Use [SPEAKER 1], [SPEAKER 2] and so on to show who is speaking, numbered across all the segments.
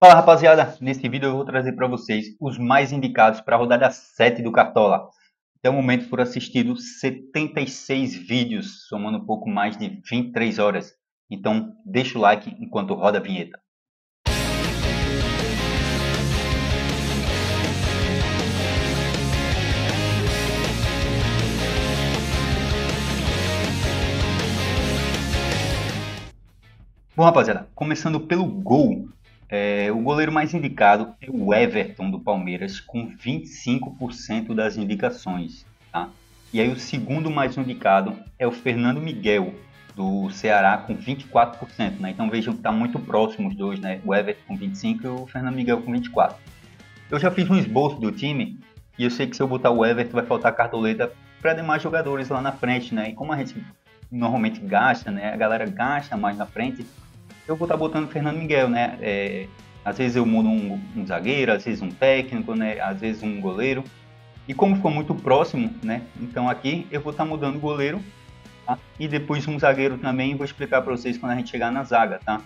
[SPEAKER 1] Fala rapaziada, nesse vídeo eu vou trazer para vocês os mais indicados para a rodada 7 do Cartola. Até o momento foram assistidos 76 vídeos, somando um pouco mais de 23 horas. Então deixa o like enquanto roda a vinheta. Bom rapaziada, começando pelo gol. O goleiro mais indicado é o Everton do Palmeiras, com 25% das indicações. Tá? E aí o segundo mais indicado é o Fernando Miguel, do Ceará, com 24%. Né? Então vejam que está muito próximo os dois, né? O Everton com 25% e o Fernando Miguel com 24%. Eu já fiz um esboço do time e eu sei que se eu botar o Everton vai faltar cartoleta para demais jogadores lá na frente. Né? E como a gente normalmente gasta, né? A galera gasta mais na frente, eu vou estar botando o Fernando Miguel, né? Às vezes eu mudo um zagueiro, às vezes um técnico, né? Às vezes um goleiro. E como ficou muito próximo, né? Então aqui eu vou estar mudando o goleiro, tá? E depois um zagueiro também, vou explicar para vocês quando a gente chegar na zaga, tá?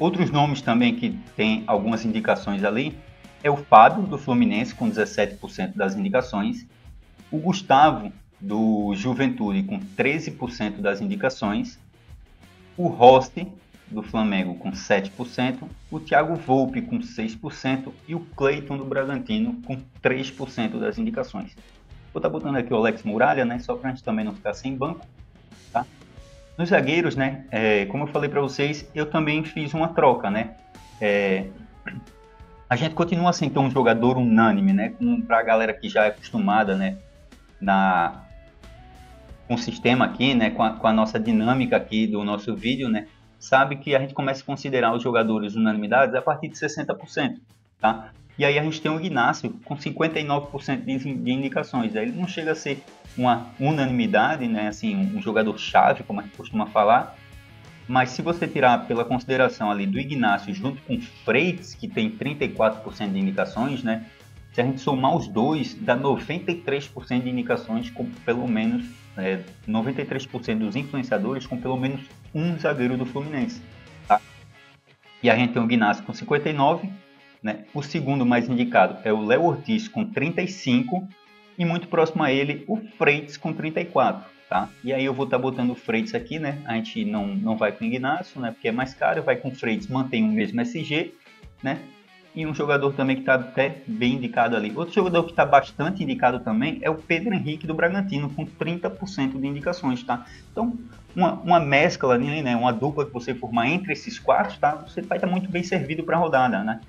[SPEAKER 1] Outros nomes também que tem algumas indicações ali é o Fábio do Fluminense com 17% das indicações, o Gustavo do Juventude com 13% das indicações, o Rossi, do Flamengo, com 7%, o Thiago Volpe, com 6%, e o Cleiton, do Bragantino, com 3% das indicações. Vou estar botando aqui o Alex Muralha, né, só para a gente também não ficar sem banco. Tá? Nos zagueiros, né, como eu falei para vocês, eu também fiz uma troca. Né? A gente continua sem ter um jogador unânime, né, para a galera que já é acostumada, né, com o sistema aqui, né, com a nossa dinâmica aqui do nosso vídeo, né, sabe que a gente começa a considerar os jogadores unanimidades a partir de 60%, tá? E aí a gente tem o Ignacio com 59% de indicações. Ele não chega a ser uma unanimidade, né, assim, um jogador-chave, como a gente costuma falar, mas se você tirar pela consideração ali do Ignacio junto com o Freitas, que tem 34% de indicações, né, se a gente somar os dois, dá 93% de indicações com pelo menos 93% dos influenciadores com pelo menos um zagueiro do Fluminense. Tá? E a gente tem o Guinness com 59%, né? O segundo mais indicado é o Léo Ortiz com 35% e muito próximo a ele o Freitas com 34%. Tá? E aí eu vou estar botando o Freitas aqui, né? A gente não vai com o Ignacio, né? Porque é mais caro, vai com o Freitas, mantém o mesmo SG, né? E um jogador também que está até bem indicado ali. Outro jogador que está bastante indicado também é o Pedro Henrique do Bragantino, com 30% de indicações, tá? Então, uma mescla ali, né? Uma dupla que você formar entre esses quatro, tá? Você vai estar muito bem servido para a rodada, né?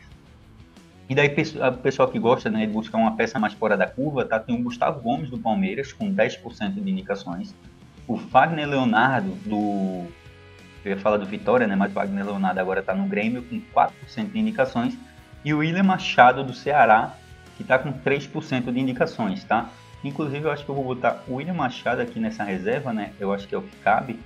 [SPEAKER 1] E daí, o pessoal que gosta, né, de buscar uma peça mais fora da curva, tá? Tem o Gustavo Gomes do Palmeiras, com 10% de indicações. O Fagner Leonardo do... Eu ia falar do Vitória, né? Mas o Fagner Leonardo agora está no Grêmio, com 4% de indicações. E o William Machado do Ceará, que está com 3% de indicações, tá? Inclusive, eu acho que eu vou botar o William Machado aqui nessa reserva, né? Eu acho que é o que cabe,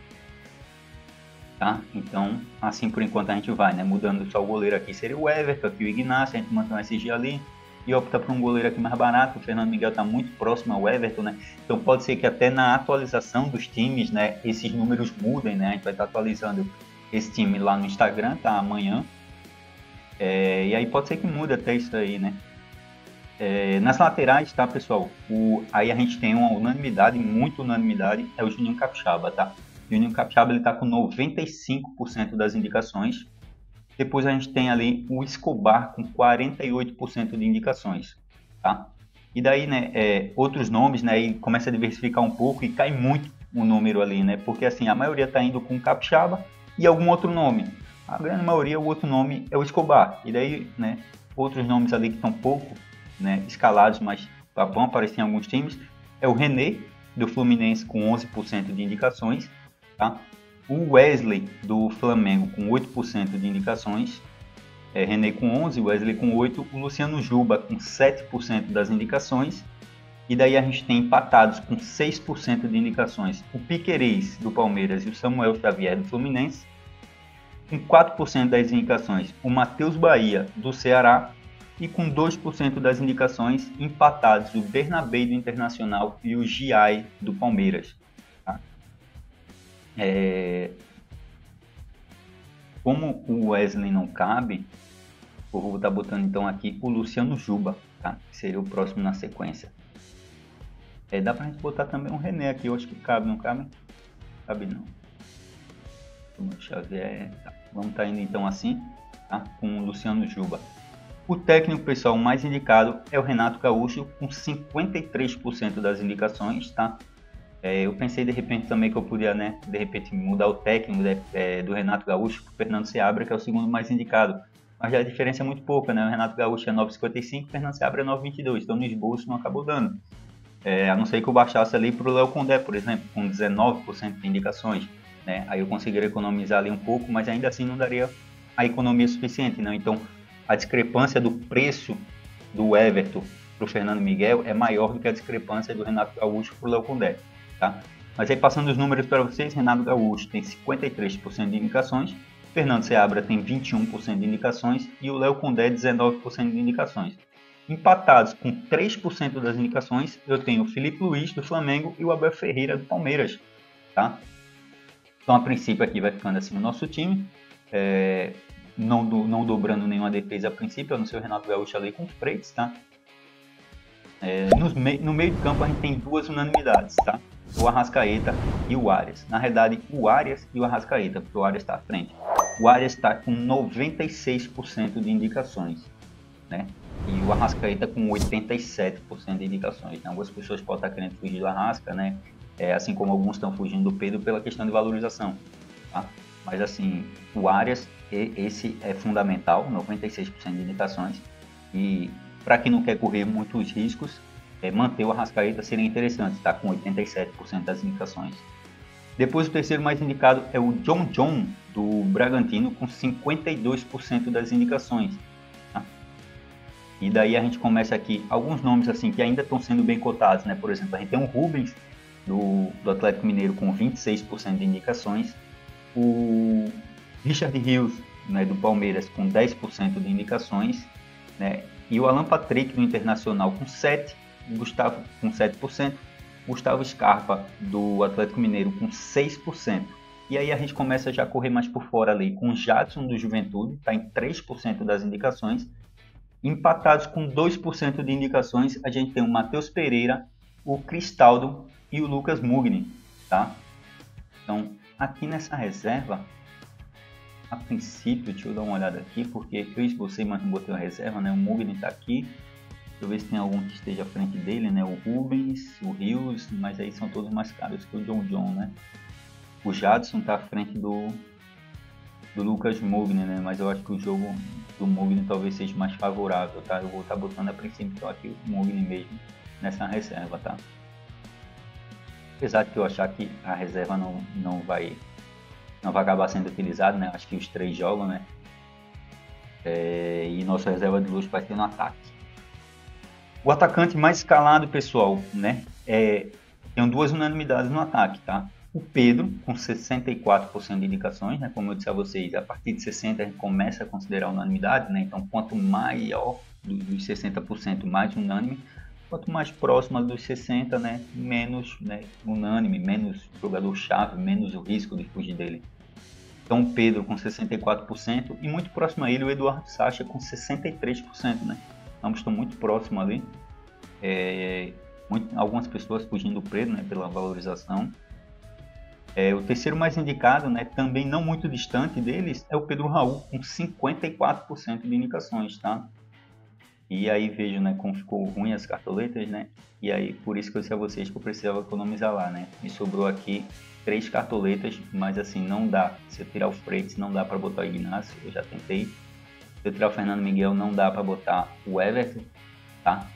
[SPEAKER 1] tá? Então, assim por enquanto a gente vai, né? Mudando só o goleiro aqui seria o Everton, aqui o Ignacio, a gente mantém o SG ali e opta por um goleiro aqui mais barato. O Fernando Miguel está muito próximo ao Everton, né? Então pode ser que até na atualização dos times, né? Esses números mudem, né? A gente vai estar atualizando esse time lá no Instagram, tá? Amanhã. E aí pode ser que mude até isso aí, né? Nas laterais, tá, pessoal? Aí a gente tem uma unanimidade, muita unanimidade, é o Juninho Capixaba, tá? O Juninho Capixaba, ele tá com 95% das indicações. Depois a gente tem ali o Escobar com 48% de indicações, tá? E daí, né, outros nomes, né, e começa a diversificar um pouco e cai muito o número ali, né? Porque assim, a maioria tá indo com Capixaba e algum outro nome. A grande maioria, o outro nome é o Escobar. E daí, né, outros nomes ali que estão pouco, né, escalados, mas vão aparecer em alguns times, é o René, do Fluminense, com 11% de indicações. Tá? O Wesley, do Flamengo, com 8% de indicações. René com 11%, Wesley com 8%. O Luciano Juba, com 7% das indicações. E daí a gente tem empatados com 6% de indicações o Piquerez, do Palmeiras, e o Samuel Xavier, do Fluminense. Com 4% das indicações, o Matheus Bahia, do Ceará, e com 2% das indicações empatados, o Bernabé do Internacional e o Giai do Palmeiras. Tá? Como o Wesley não cabe, Eu vou estar botando então aqui o Luciano Juba, tá? Que seria o próximo na sequência. Dá pra gente botar também um René aqui, eu acho que cabe, não cabe? Cabe não. O Xavier, tá. Vamos estar indo então assim, tá? Com o Luciano Juba. O técnico, pessoal, mais indicado é o Renato Gaúcho, com 53% das indicações, tá? Eu pensei de repente também que eu podia, né, de repente mudar o técnico do Renato Gaúcho para o Fernando Seabra, que é o segundo mais indicado. Mas já a diferença é muito pouca, né? O Renato Gaúcho é 9,55, o Fernando Seabra é 9,22, então no esboço não acabou dando. A não ser que eu baixasse ali para o Léo Condé, por exemplo, com 19% de indicações, né? Aí eu conseguiria economizar ali um pouco, mas ainda assim não daria a economia suficiente, né? Então a discrepância do preço do Everton para o Fernando Miguel é maior do que a discrepância do Renato Gaúcho para o Léo Condé, tá? Mas aí passando os números para vocês, Renato Gaúcho tem 53% de indicações, Fernando Seabra tem 21% de indicações e o Léo Condé 19% de indicações. Empatados com 3% das indicações, eu tenho o Felipe Luiz do Flamengo e o Abel Ferreira do Palmeiras, tá? Então a princípio aqui vai ficando assim o nosso time, não dobrando nenhuma defesa a princípio, a não ser o Renato Gaúcho ali com o Freitas, tá? No meio do campo a gente tem duas unanimidades, tá? O Arrascaeta e o Arias. Na realidade, o Arias e o Arrascaeta, porque o Arias está à frente. O Arias está com 96% de indicações, né? E o Arrascaeta com 87% de indicações. Né? Algumas pessoas podem estar querendo fugir do Arrasca, né? Assim como alguns estão fugindo do Pedro pela questão de valorização, tá? Mas assim, o Arias, esse é fundamental, 96% de indicações. E para quem não quer correr muitos riscos, manter o Arrascaeta seria interessante, tá? Com 87% das indicações. Depois o terceiro mais indicado é o John do Bragantino, com 52% das indicações. Tá? E daí a gente começa aqui alguns nomes assim que ainda estão sendo bem cotados, né? Por exemplo, a gente tem o Rubens do Atlético Mineiro com 26% de indicações, o Richard Rios, né, do Palmeiras com 10% de indicações, né? E o Alan Patrick do Internacional com 7%, Gustavo com 7%, Gustavo Scarpa do Atlético Mineiro com 6%. E aí a gente começa já a correr mais por fora ali com o Jadson do Juventude, está em 3% das indicações. Empatados com 2% de indicações, a gente tem o Matheus Pereira, o Cristaldo e o Lucas Mugni, tá? Então, aqui nessa reserva, a princípio, deixa eu dar uma olhada aqui, porque eu esbocei, mas não botei a reserva, né? O Mugni está aqui. Deixa eu ver se tem algum que esteja à frente dele, né? O Rubens, o Rios, mas aí são todos mais caros que o John, né? O Jadson está à frente do Lucas Mugni, né? Mas eu acho que o jogo do Mugni talvez seja mais favorável, tá? Eu vou estar botando a princípio então aqui o Mugni mesmo nessa reserva, tá? Apesar de eu achar que a reserva não vai acabar sendo utilizado, né? Acho que os três jogam, né? E nossa reserva de luxo vai ter no ataque. O atacante mais escalado, pessoal, né? Tem duas unanimidades no ataque, tá? O Pedro, com 64% de indicações, né? Como eu disse a vocês, a partir de 60% a gente começa a considerar unanimidade, né? Então, quanto maior dos 60%, mais unânime. Quanto mais próximo dos 60%, né? Menos, né? Unânime, menos jogador-chave, menos o risco de fugir dele. Então, o Pedro com 64% e muito próximo a ele o Eduardo Sacha com 63%, né? Ambos estão muito próximos ali. Algumas pessoas fugindo do Pedro, né? Pela valorização. O terceiro mais indicado, né? Também não muito distante deles, é o Pedro Raul com 54% de indicações, tá? E aí vejo, né, como ficou ruim as cartoletas, né? E aí por isso que eu disse a vocês que eu precisava economizar lá, né? Me sobrou aqui 3 cartoletas, mas assim, não dá. Se eu tirar o Freitas, não dá para botar o Ignacio, eu já tentei. Se eu tirar o Fernando Miguel, não dá para botar o Everton, tá?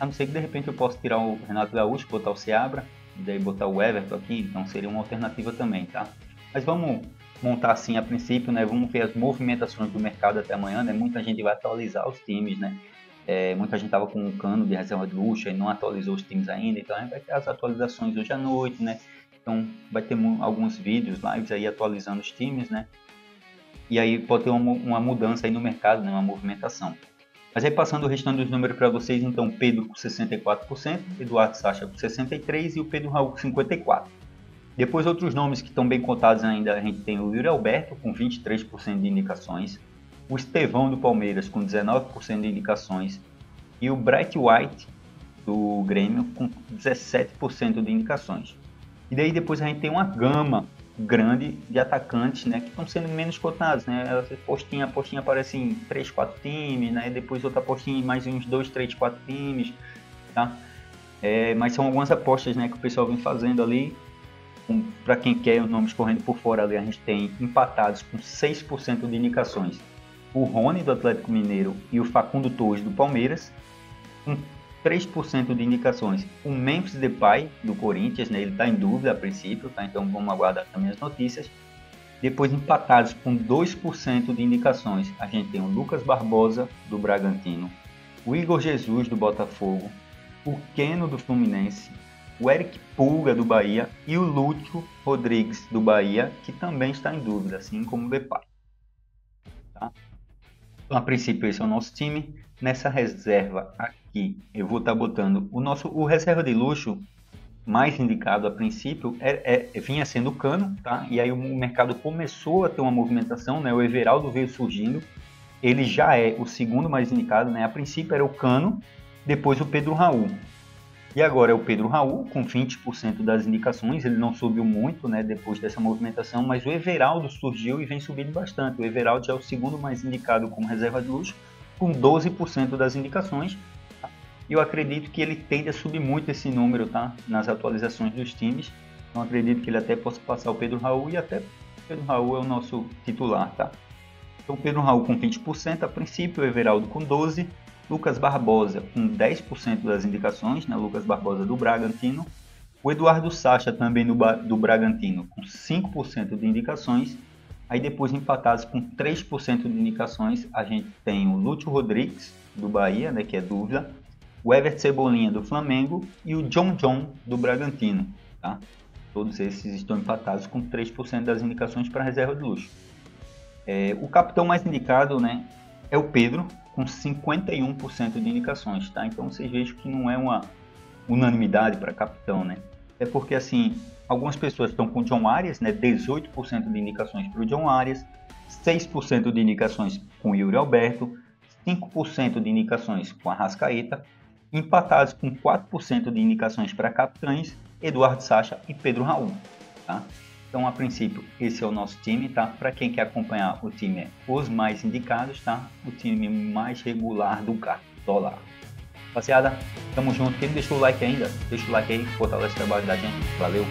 [SPEAKER 1] A não ser que de repente eu possa tirar o Renato Gaúcho, botar o Seabra, e daí botar o Everton aqui, então seria uma alternativa também, tá? Mas vamos montar assim a princípio, né? Vamos ver as movimentações do mercado até amanhã, né? Muita gente vai atualizar os times, né? Muita gente estava com um cano de reserva de luxo e não atualizou os times ainda, então a gente vai ter as atualizações hoje à noite, né? Então vai ter alguns vídeos, lives aí atualizando os times, né? E aí pode ter uma mudança aí no mercado, né? Uma movimentação. Mas aí passando o restante dos números para vocês, então Pedro com 64%, Eduardo Sacha com 63% e o Pedro Raul com 54%. Depois outros nomes que estão bem cotados ainda, a gente tem o Yuri Alberto com 23% de indicações, o Estevão do Palmeiras com 19% de indicações e o Bright White do Grêmio com 17% de indicações. E daí depois a gente tem uma gama grande de atacantes, né, que estão sendo menos cotados, né? A postinha aparece em 3, 4 times, né? Depois outra postinha em mais uns 2, 3, 4 times, tá? Mas são algumas apostas, né, que o pessoal vem fazendo ali. Para quem quer os nomes correndo por fora ali, a gente tem empatados com 6% de indicações o Rony do Atlético Mineiro e o Facundo Torres do Palmeiras, com 3% de indicações o Memphis Depay do Corinthians, né? Ele está em dúvida a princípio, tá? Então vamos aguardar também as notícias. Depois empatados com 2% de indicações, a gente tem o Lucas Barbosa do Bragantino, o Igor Jesus do Botafogo, o Keno do Fluminense, o Eric Pulga do Bahia e o Lúcio Rodrigues do Bahia, que também está em dúvida, assim como o Depay. Tá? Então, a princípio, esse é o nosso time. Nessa reserva aqui, eu vou estar botando o reserva de luxo mais indicado a princípio vinha sendo o Cano, tá? E aí o mercado começou a ter uma movimentação, né? O Everaldo veio surgindo, ele já é o segundo mais indicado, né? A princípio era o Cano, depois o Pedro Raul. E agora é o Pedro Raul, com 20% das indicações, ele não subiu muito, né, depois dessa movimentação, mas o Everaldo surgiu e vem subindo bastante. O Everaldo já é o segundo mais indicado como reserva de luxo, com 12% das indicações. E eu acredito que ele tende a subir muito esse número, tá, nas atualizações dos times. Então acredito que ele até possa passar o Pedro Raul, e até o Pedro Raul é o nosso titular, tá? Então o Pedro Raul com 20%, a princípio, o Everaldo com 12%, Lucas Barbosa com 10% das indicações, né? Lucas Barbosa do Bragantino. O Eduardo Sacha também do Bragantino com 5% de indicações. Aí depois empatados com 3% de indicações, a gente tem o Lúcio Rodrigues do Bahia, né, que é dúvida, o Everton Cebolinha do Flamengo e o John do Bragantino. Tá? Todos esses estão empatados com 3% das indicações para a reserva de luxo. O capitão mais indicado, né, é o Pedro, com 51% de indicações, tá? Então vocês vejam que não é uma unanimidade para capitão, né? É porque, assim, algumas pessoas estão com o John Arias, né? 18% de indicações para o John Arias, 6% de indicações com o Yuri Alberto, 5% de indicações com a Arrascaeta, empatados com 4% de indicações para capitães, Eduardo Sacha e Pedro Raul, tá? Então, a princípio, esse é o nosso time, tá? Para quem quer acompanhar, o time é os mais indicados, tá? O time mais regular do Cartola. Rapaziada, tamo junto. Quem não deixou o like ainda, deixa o like aí, fortalece o trabalho da gente. Valeu!